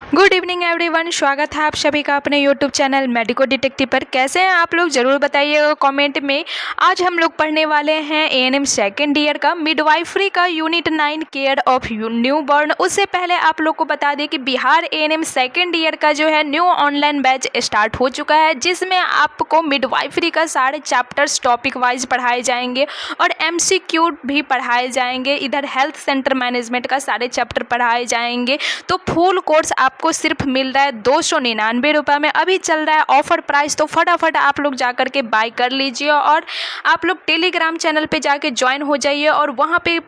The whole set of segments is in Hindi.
गुड इवनिंग एवरीवन, स्वागत है आप सभी का अपने यूट्यूब चैनल मेडिको डिटेक्टिव पर। कैसे हैं आप लोग ज़रूर बताइएगा कमेंट में। आज हम लोग पढ़ने वाले हैं एएनएम सेकेंड ईयर का मिडवाइफरी का unit 9 care of new born. उससे पहले आप लोग को बता दें कि बिहार एएनएम सेकेंड ईयर का जो है न्यू ऑनलाइन बैच स्टार्ट हो चुका है, जिसमें आपको मिडवाइफरी का सारे चैप्टर्स टॉपिक वाइज पढ़ाए जाएंगे और एमसीक्यू भी पढ़ाए जाएंगे। इधर हेल्थ सेंटर मैनेजमेंट का सारे चैप्टर पढ़ाए जाएंगे। तो फुल कोर्स आपको सिर्फ मिल रहा है 299 रुपये में। अभी चल रहा है ऑफर प्राइस, तो फटाफट आप लोग जा कर के बाय कर लीजिए और आप लोग टेलीग्राम चैनल पे जाके ज्वाइन हो जाइए और वहाँ पे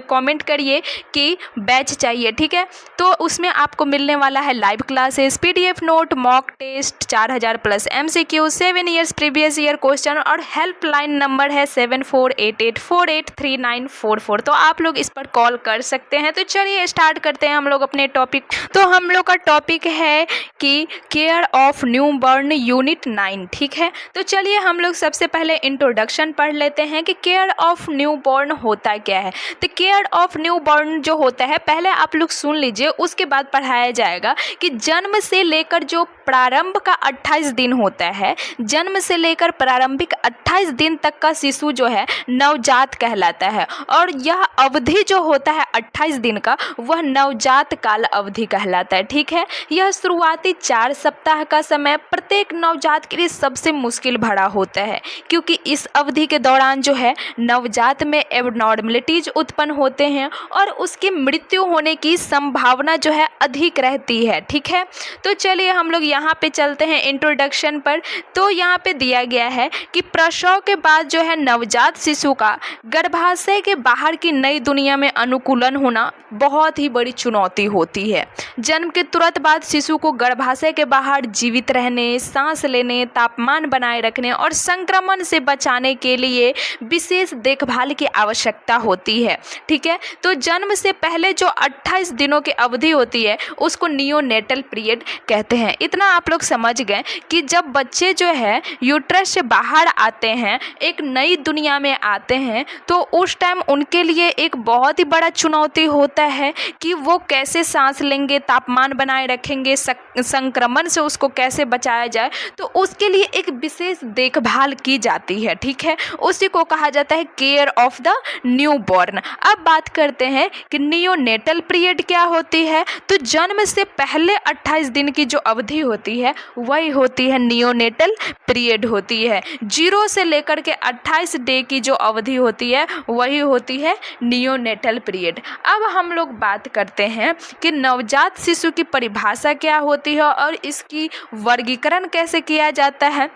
कमेंट करिए कि बैच चाहिए, ठीक है। तो उसमें आपको मिलने वाला है live classes, PDF note, mock test, 4000 plus MCQ, 7 years previous year question और हेल्पलाइन नंबर है 7488483944। तो आप लोग इस पर कॉल कर सकते हैं। तो चलिए स्टार्ट करते हैं हम लोग अपने टॉपिक। तो हम लोग का टॉपिक है कि care of new born unit 9, ठीक है। तो चलिए हम लोग सबसे पहले इंट्रोडक्शन पढ़ लेते हैं कि केयर ऑफ न्यू बॉर्न होता क्या है। तो केयर ऑफ न्यू बॉर्न जो होता है, पहले आप लोग सुन लीजिए, उसके बाद पढ़ाया जाएगा कि जन्म से लेकर जो प्रारंभ का 28 दिन होता है, जन्म से लेकर प्रारंभिक 28 दिन तक का शिशु जो है नवजात कहलाता है। और यह अवधि जो होता है 28 दिन का, वह नवजात काल अवधि कहलाता है, ठीक है। यह शुरुआती 4 सप्ताह का समय प्रत्येक नवजात के लिए सबसे मुश्किल भरा होता है, क्योंकि इस अवधि के दौरान जो है नवजात में एबनॉर्मलिटीज उत्पन्न होते हैं और उसकी मृत्यु होने की संभावना जो है अधिक रहती है, ठीक है। तो चलिए हम लोग यहाँ पे चलते हैं इंट्रोडक्शन पर। तो यहाँ पे दिया गया है कि प्रसव के बाद जो है नवजात शिशु का गर्भाशय के बाहर की नई दुनिया में अनुकूलन होना बहुत ही बड़ी चुनौती होती है। जन्म के तुरंत बाद शिशु को गर्भाशय के बाहर जीवित रहने, सांस लेने, तापमान बनाए रखने और संक्रमण से बचाने के लिए विशेष देखभाल की आवश्यकता होती है, ठीक है। तो जन्म से पहले जो 28 दिनों की अवधि होती है उसको नियोनेटल पीरियड कहते हैं। इतना आप लोग समझ गए कि जब बच्चे जो है यूट्रस से बाहर आते हैं, एक नई दुनिया में आते हैं, तो उस टाइम उनके लिए एक बहुत ही बड़ा चुनौती होता है कि वो कैसे सांस लेंगे, तापमान बनाए रखेंगे, संक्रमण से उसको कैसे बचाया जाए। तो उसके लिए एक विशेष देखभाल की जाती है, ठीक है। उसी को कहा जाता है care of the new born. अब बात करते हैं कि नियोनेटल पीरियड क्या होती है। तो जन्म से पहले 28 दिन की जो अवधि होती है वही होती है नियोनेटल पीरियड होती है। 0 से लेकर के 28 डे की जो अवधि होती है वही होती है नियोनेटल पीरियड। अब हम लोग बात करते हैं कि नवजात शिशु की परिभाषा क्या होती है और इसकी वर्गीकरण कैसे किया जाता है।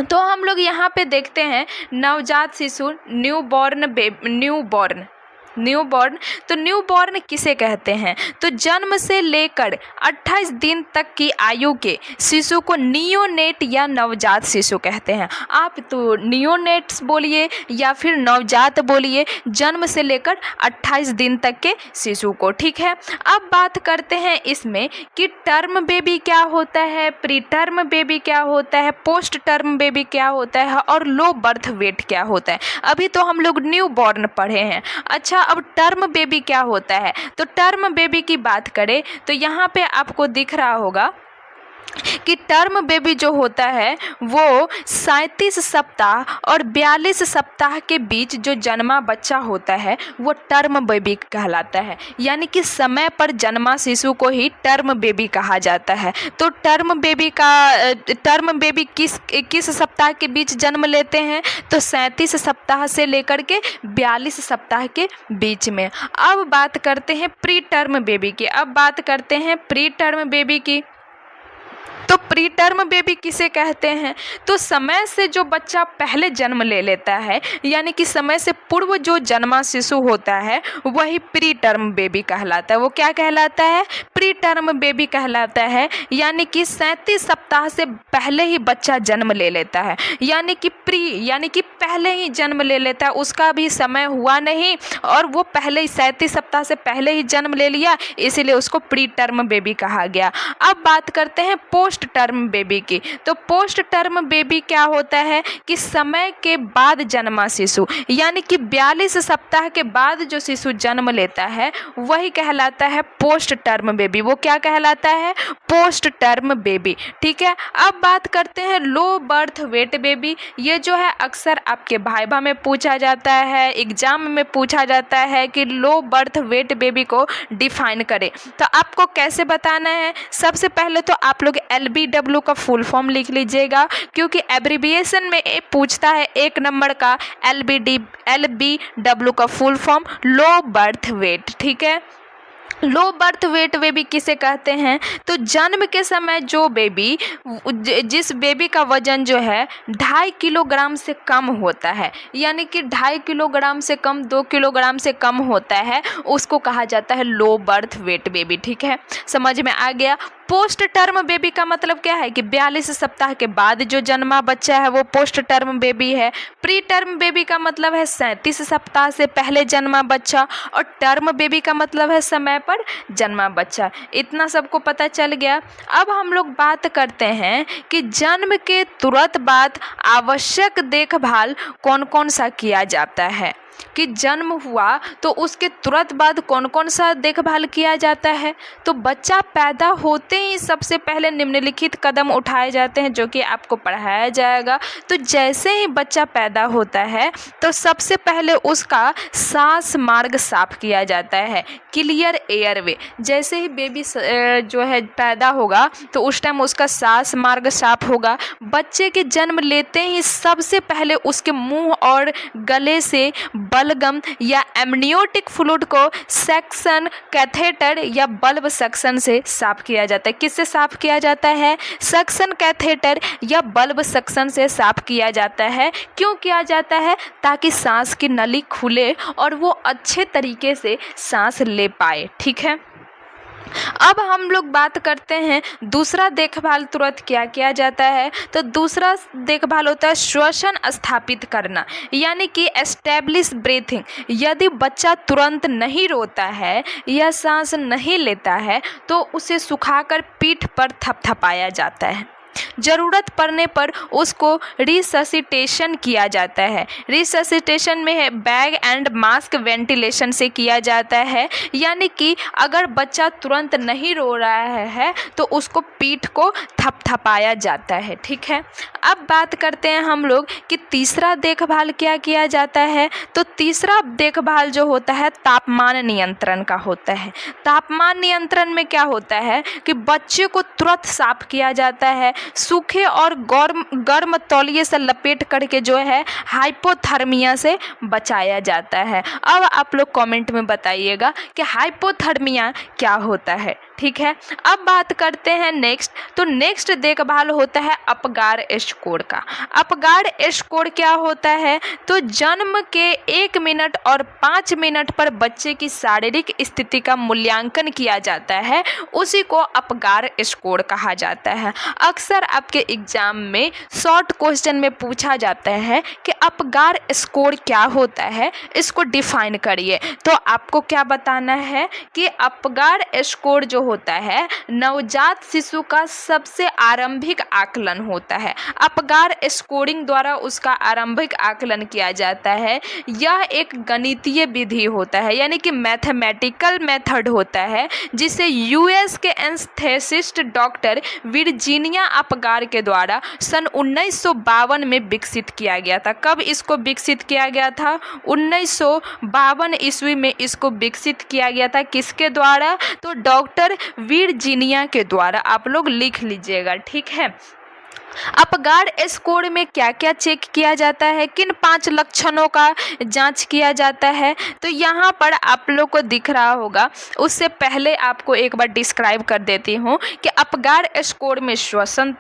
तो हम लोग यहाँ पे देखते हैं नवजात शिशु न्यूबॉर्न। तो न्यूबॉर्न किसे कहते हैं? तो जन्म से लेकर 28 दिन तक की आयु के शिशु को नियोनेट या नवजात शिशु कहते हैं। आप तो नियोनेट्स बोलिए या फिर नवजात बोलिए, जन्म से लेकर 28 दिन तक के शिशु को, ठीक है। अब बात करते हैं इसमें कि टर्म बेबी क्या होता है, प्री टर्म बेबी क्या होता है, पोस्ट टर्म बेबी क्या होता है और लो बर्थ वेट क्या होता है। अभी तो हम लोग न्यू बॉर्न पढ़े हैं। अच्छा, अब टर्म बेबी क्या होता है। तो टर्म बेबी की बात करें तो यहाँ पे आपको दिख रहा होगा कि टर्म बेबी जो होता है वो 37 सप्ताह और 42 सप्ताह के बीच जो जन्मा बच्चा होता है वो टर्म बेबी कहलाता है। यानी कि समय पर जन्मा शिशु को ही टर्म बेबी कहा जाता है। तो टर्म बेबी किस सप्ताह के बीच जन्म लेते हैं? तो 37 सप्ताह से लेकर के 42 सप्ताह के बीच में। अब बात करते हैं प्री टर्म बेबी की। तो प्री टर्म बेबी किसे कहते हैं? तो समय से जो बच्चा पहले जन्म ले लेता है, यानी कि समय से पूर्व जो जन्मा शिशु होता है वही प्री टर्म बेबी कहलाता है। वो क्या कहलाता है? प्री टर्म बेबी कहलाता है। यानी कि 37 सप्ताह से पहले ही बच्चा जन्म ले लेता है। यानी कि पहले ही जन्म ले लेता है, उसका भी समय हुआ नहीं और वो पहले ही 37 सप्ताह से पहले ही जन्म ले लिया, इसीलिए उसको प्री टर्म बेबी कहा गया। अब बात करते हैं पोस्ट टर्म बेबी की। तो पोस्ट टर्म बेबी क्या होता है कि समय के बाद जन्मा शिशु, यानी कि 42 सप्ताह के बाद जो शिशु जन्म लेता है वही कहलाता है पोस्ट टर्म बेबी। वो क्या कहलाता है? Post term baby. ठीक है, अब बात करते हैं लो बर्थ वेट बेबी। ये जो है अक्सर आपके भाइबा में पूछा जाता है, एग्जाम में पूछा जाता है कि लो बर्थ वेट बेबी को डिफाइन करें। तो आपको कैसे बताना है? सबसे पहले तो आप लोग LBW का फुल फॉर्म लिख लीजिएगा, क्योंकि एब्रीविएशन में पूछता है 1 नंबर का LBW का full form low birth weight. ठीक है, लो बर्थ वेट बेबी किसे कहते हैं? तो जन्म के समय जो बेबी, जिस बेबी का वजन जो है 2.5 किलोग्राम से कम होता है, यानी कि 2.5 किलोग्राम से कम, 2 किलोग्राम से कम होता है, उसको कहा जाता है लो बर्थ वेट बेबी। ठीक है, समझ में आ गया। पोस्ट टर्म बेबी का मतलब क्या है कि 42 सप्ताह के बाद जो जन्मा बच्चा है वो पोस्ट टर्म बेबी है। प्री टर्म बेबी का मतलब है 37 सप्ताह से पहले जन्मा बच्चा, और टर्म बेबी का मतलब है समय पर जन्मा बच्चा। इतना सबको पता चल गया। अब हम लोग बात करते हैं कि जन्म के तुरंत बाद आवश्यक देखभाल कौन कौन सा किया जाता है। कि जन्म हुआ तो उसके तुरंत बाद कौन कौन सा देखभाल किया जाता है। तो बच्चा पैदा होते ही सबसे पहले निम्नलिखित कदम उठाए जाते हैं, जो कि आपको पढ़ाया जाएगा। तो जैसे ही बच्चा पैदा होता है तो सबसे पहले उसका सांस मार्ग साफ किया जाता है, क्लियर एयरवे। जैसे ही बेबी जो है पैदा होगा तो उस टाइम उसका सांस मार्ग साफ होगा। बच्चे के जन्म लेते ही सबसे पहले उसके मुंह और गले से बलगम या एमनियोटिक फ्लूइड को सेक्शन, कैथेटर या बल्ब सेक्शन से साफ किया जाता है। किससे साफ किया जाता है? सक्शन कैथेटर या बल्ब सेक्शन से साफ किया जाता है। क्यों किया जाता है? ताकि सांस की नली खुले और वो अच्छे तरीके से सांस ले पाए। ठीक है, अब हम लोग बात करते हैं दूसरा देखभाल तुरंत क्या किया जाता है। तो दूसरा देखभाल होता है श्वसन स्थापित करना, यानी कि एस्टेब्लिश ब्रीथिंग। यदि बच्चा तुरंत नहीं रोता है या सांस नहीं लेता है तो उसे सुखाकर पीठ पर थपथपाया जाता है। ज़रूरत पड़ने पर उसको रिससिटेशन किया जाता है। रिससिटेशन में है बैग एंड मास्क वेंटिलेशन से किया जाता है, यानी कि अगर बच्चा तुरंत नहीं रो रहा है तो उसको पीठ को थपथपाया जाता है। ठीक है, अब बात करते हैं हम लोग कि तीसरा देखभाल क्या किया जाता है। तो तीसरा देखभाल जो होता है तापमान नियंत्रण का होता है। तापमान नियंत्रण में क्या होता है कि बच्चे को तुरंत साफ किया जाता है, सूखे और गर्म तौलिए से लपेट करके जो है हाइपोथर्मिया से बचाया जाता है। अब आप लोग कमेंट में बताइएगा कि हाइपोथर्मिया क्या होता है। ठीक है, अब बात करते हैं नेक्स्ट। तो नेक्स्ट देखभाल होता है अपगार स्कोर का। अपगार स्कोर क्या होता है? तो जन्म के 1 मिनट और 5 मिनट पर बच्चे की शारीरिक स्थिति का मूल्यांकन किया जाता है, उसी को अपगार स्कोर कहा जाता है। अक्सर आपके एग्जाम में शॉर्ट क्वेश्चन में पूछा जाता है कि अपगार स्कोर क्या होता है, इसको डिफाइन करिए। तो आपको क्या बताना है कि अपगार स्कोर जो होता है नवजात शिशु का सबसे आरंभिक आकलन होता है। अपगार स्कोरिंग द्वारा उसका आरंभिक आकलन किया जाता है। यह एक गणितीय विधि होता है, यानी कि मैथमेटिकल मेथड होता है, जिसे यूएस के एनेस्थेसिस्ट डॉक्टर वर्जीनिया अपगार के द्वारा सन 1952 में विकसित किया गया था। कब इसको विकसित किया गया था? 1952 ईस्वी में इसको विकसित किया गया था। किसके द्वारा? तो डॉक्टर वर्जीनिया के द्वारा। आप लोग लिख लीजिएगा। ठीक है, अपगार स्कोर में क्या क्या चेक किया जाता है, किन 5 लक्षणों का जांच किया जाता है? तो यहाँ पर आप लोग को दिख रहा होगा, उससे पहले आपको एक बार डिस्क्राइब कर देती हूँ कि अपगार स्कोर में श्वसन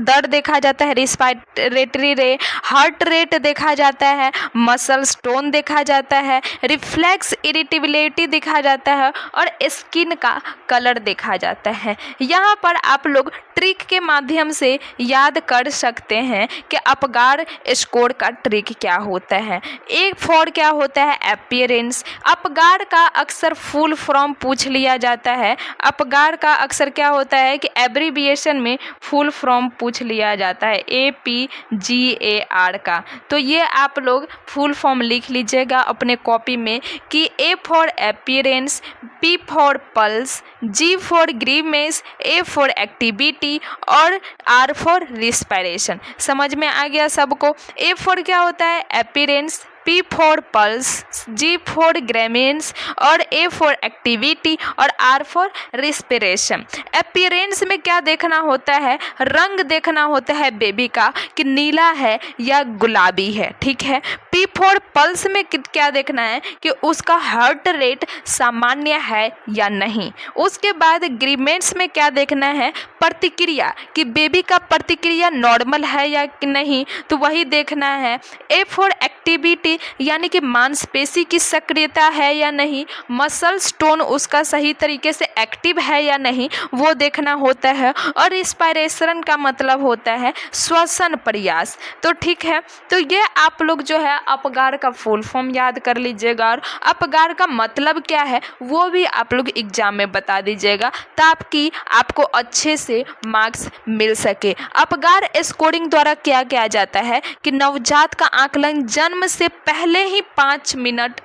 दर देखा जाता है, रेस्पिरेटरी रेट, हार्ट रेट देखा जाता है, मसल टोन देखा जाता है, रिफ्लेक्स इरिटेबिलिटी देखा जाता है और स्किन का कलर देखा जाता है। यहाँ पर आप लोग ट्रिक के माध्यम आराम से याद कर सकते हैं कि अपगार स्कोर का ट्रिक क्या होता है। एक फॉर क्या होता है, अपीयरेंस। अपगार का अक्सर फुल फॉर्म पूछ लिया जाता है। अपगार का अक्सर क्या होता है कि एब्रीविएशन में फुल फॉर्म पूछ लिया जाता है, APGAR का। तो ये आप लोग फुल फॉर्म लिख लीजिएगा अपने कॉपी में कि A for appearance, P for pulse, G for grimace, A for activity और R फॉर रिस्पायरेशन। समझ में आ गया सबको। A फॉर क्या होता है, appearance, P for pulse, G for grimace और A फॉर एक्टिविटी और R फॉर रिस्पिरेशन। अपीयरेंस में क्या देखना होता है, रंग देखना होता है बेबी का कि नीला है या गुलाबी है, ठीक है। P फॉर पल्स में क्या देखना है कि उसका हार्ट रेट सामान्य है या नहीं। उसके बाद ग्रीमेंट्स में क्या देखना है, प्रतिक्रिया कि बेबी का प्रतिक्रिया नॉर्मल है या नहीं, तो वही देखना है। A फॉर एक्टिविटी यानी कि मांसपेशी की सक्रियता है या नहीं, मसल्स टोन उसका सही तरीके से एक्टिव है या नहीं, वो देखना होता है। और रिस्पायरेशन का मतलब होता है श्वसन प्रयास। तो ठीक है, तो ये आप लोग जो है अपगार का फुल फॉर्म याद कर लीजिएगा और अपगार का मतलब क्या है वो भी आप लोग एग्जाम में बता दीजिएगा ताकि आपको अच्छे से मार्क्स मिल सके। अपगार स्कोरिंग द्वारा क्या किया जाता है कि नवजात का आकलन जन्म से पहले ही 5 मिनट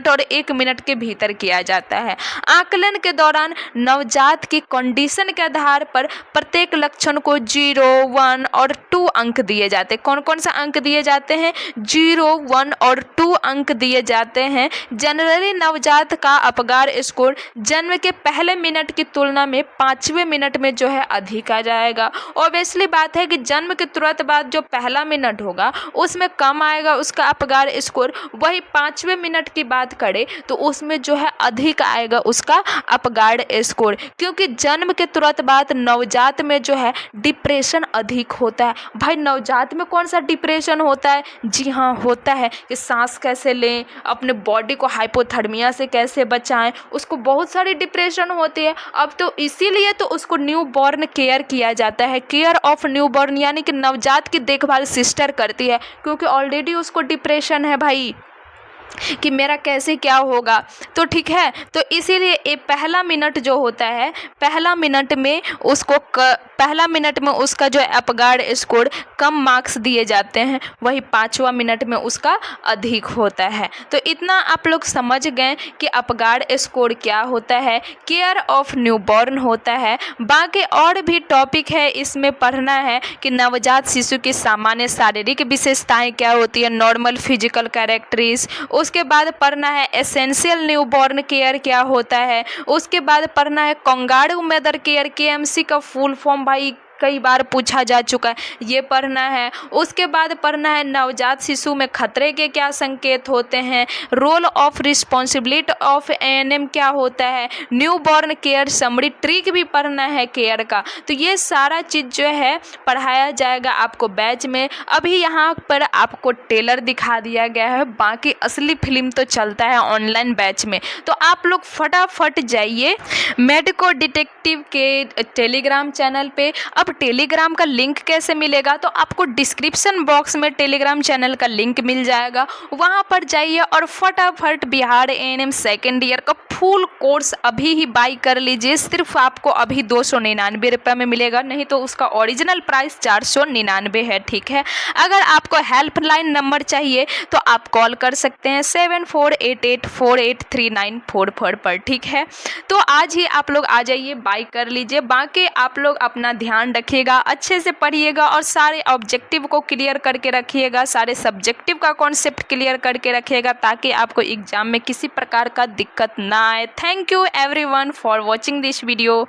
और 1 मिनट के भीतर किया जाता है। आकलन के दौरान नवजात की कंडीशन के आधार पर प्रत्येक लक्षण को 0, 1 और 2 अंक दिए जाते हैं। कौन कौन सा अंक दिए जाते हैं, 0, 1 और 2 अंक दिए जाते हैं। जनरली नवजात का अपगार स्कोर जन्म के पहले मिनट की तुलना में 5वें मिनट में जो है अधिक आ जाएगा। ऑब्वियसली बात है कि जन्म के तुरंत बाद जो पहला मिनट होगा उसमें कम आएगा उसका अपगार स्कोर, वही 5वें मिनट की बात करें तो उसमें जो है अधिक आएगा उसका अपगार स्कोर, क्योंकि जन्म के तुरंत बाद नवजात में जो है डिप्रेशन अधिक होता है। भाई नवजात में कौन सा डिप्रेशन होता है, जी हाँ होता है कि सांस कैसे लें, अपने बॉडी को हाइपोथर्मिया से कैसे बचाएं, उसको बहुत सारी डिप्रेशन होती है। अब तो इसीलिए तो उसको न्यू बॉर्न केयर किया जाता है, केयर ऑफ न्यू बॉर्न, यानी कि नवजात की देखभाल सिस्टर करती है, क्योंकि ऑलरेडी उसको डिप्रेशन है भाई कि मेरा कैसे क्या होगा। तो ठीक है, तो इसीलिए ये पहला मिनट जो होता है, पहला मिनट में उसका जो अपगार स्कोर कम मार्क्स दिए जाते हैं, वही 5वां मिनट में उसका अधिक होता है। तो इतना आप लोग समझ गए कि अपगार स्कोर क्या होता है, केयर ऑफ न्यूबॉर्न होता है। बाकी और भी टॉपिक है इसमें पढ़ना है कि नवजात शिशु की सामान्य शारीरिक विशेषताएं क्या होती है, नॉर्मल फिजिकल कैरेक्टरिस्टिक्स। उसके बाद पढ़ना है एसेंशियल न्यूबॉर्न केयर क्या होता है। उसके बाद पढ़ना है कंगारू मदर केयर, KMC का फुल फॉर्म भाई कई बार पूछा जा चुका है, ये पढ़ना है। उसके बाद पढ़ना है नवजात शिशु में खतरे के क्या संकेत होते हैं, role of responsibility of ANM क्या होता है, न्यूबॉर्न केयर समरी ट्रिक भी पढ़ना है केयर का। तो ये सारा चीज़ जो है पढ़ाया जाएगा आपको बैच में। अभी यहाँ पर आपको टेलर दिखा दिया गया है, बाकी असली फिल्म तो चलता है ऑनलाइन बैच में। तो आप लोग फटाफट जाइए मेडिको डिटेक्टिव के टेलीग्राम चैनल पे। अब टेलीग्राम का लिंक कैसे मिलेगा, तो आपको डिस्क्रिप्शन बॉक्स में टेलीग्राम चैनल का लिंक मिल जाएगा, वहाँ पर जाइए और फटाफट बिहार ANM सेकेंड ईयर का फुल कोर्स अभी ही बाई कर लीजिए। सिर्फ आपको अभी 299 रुपये में मिलेगा, नहीं तो उसका ओरिजिनल प्राइस 499 है, ठीक है। अगर आपको हेल्पलाइन नंबर चाहिए तो आप कॉल कर सकते हैं 7488483944 पर, ठीक है। तो आज ही आप लोग आ जाइए, बाई कर लीजिए। बाकी आप लोग अपना ध्यान रखिएगा, अच्छे से पढ़िएगा और सारे ऑब्जेक्टिव को क्लियर करके रखिएगा, सारे सब्जेक्टिव का कॉन्सेप्ट क्लियर करके रखिएगा ताकि आपको एग्जाम में किसी प्रकार का दिक्कत ना आए। Thank you everyone for watching this video.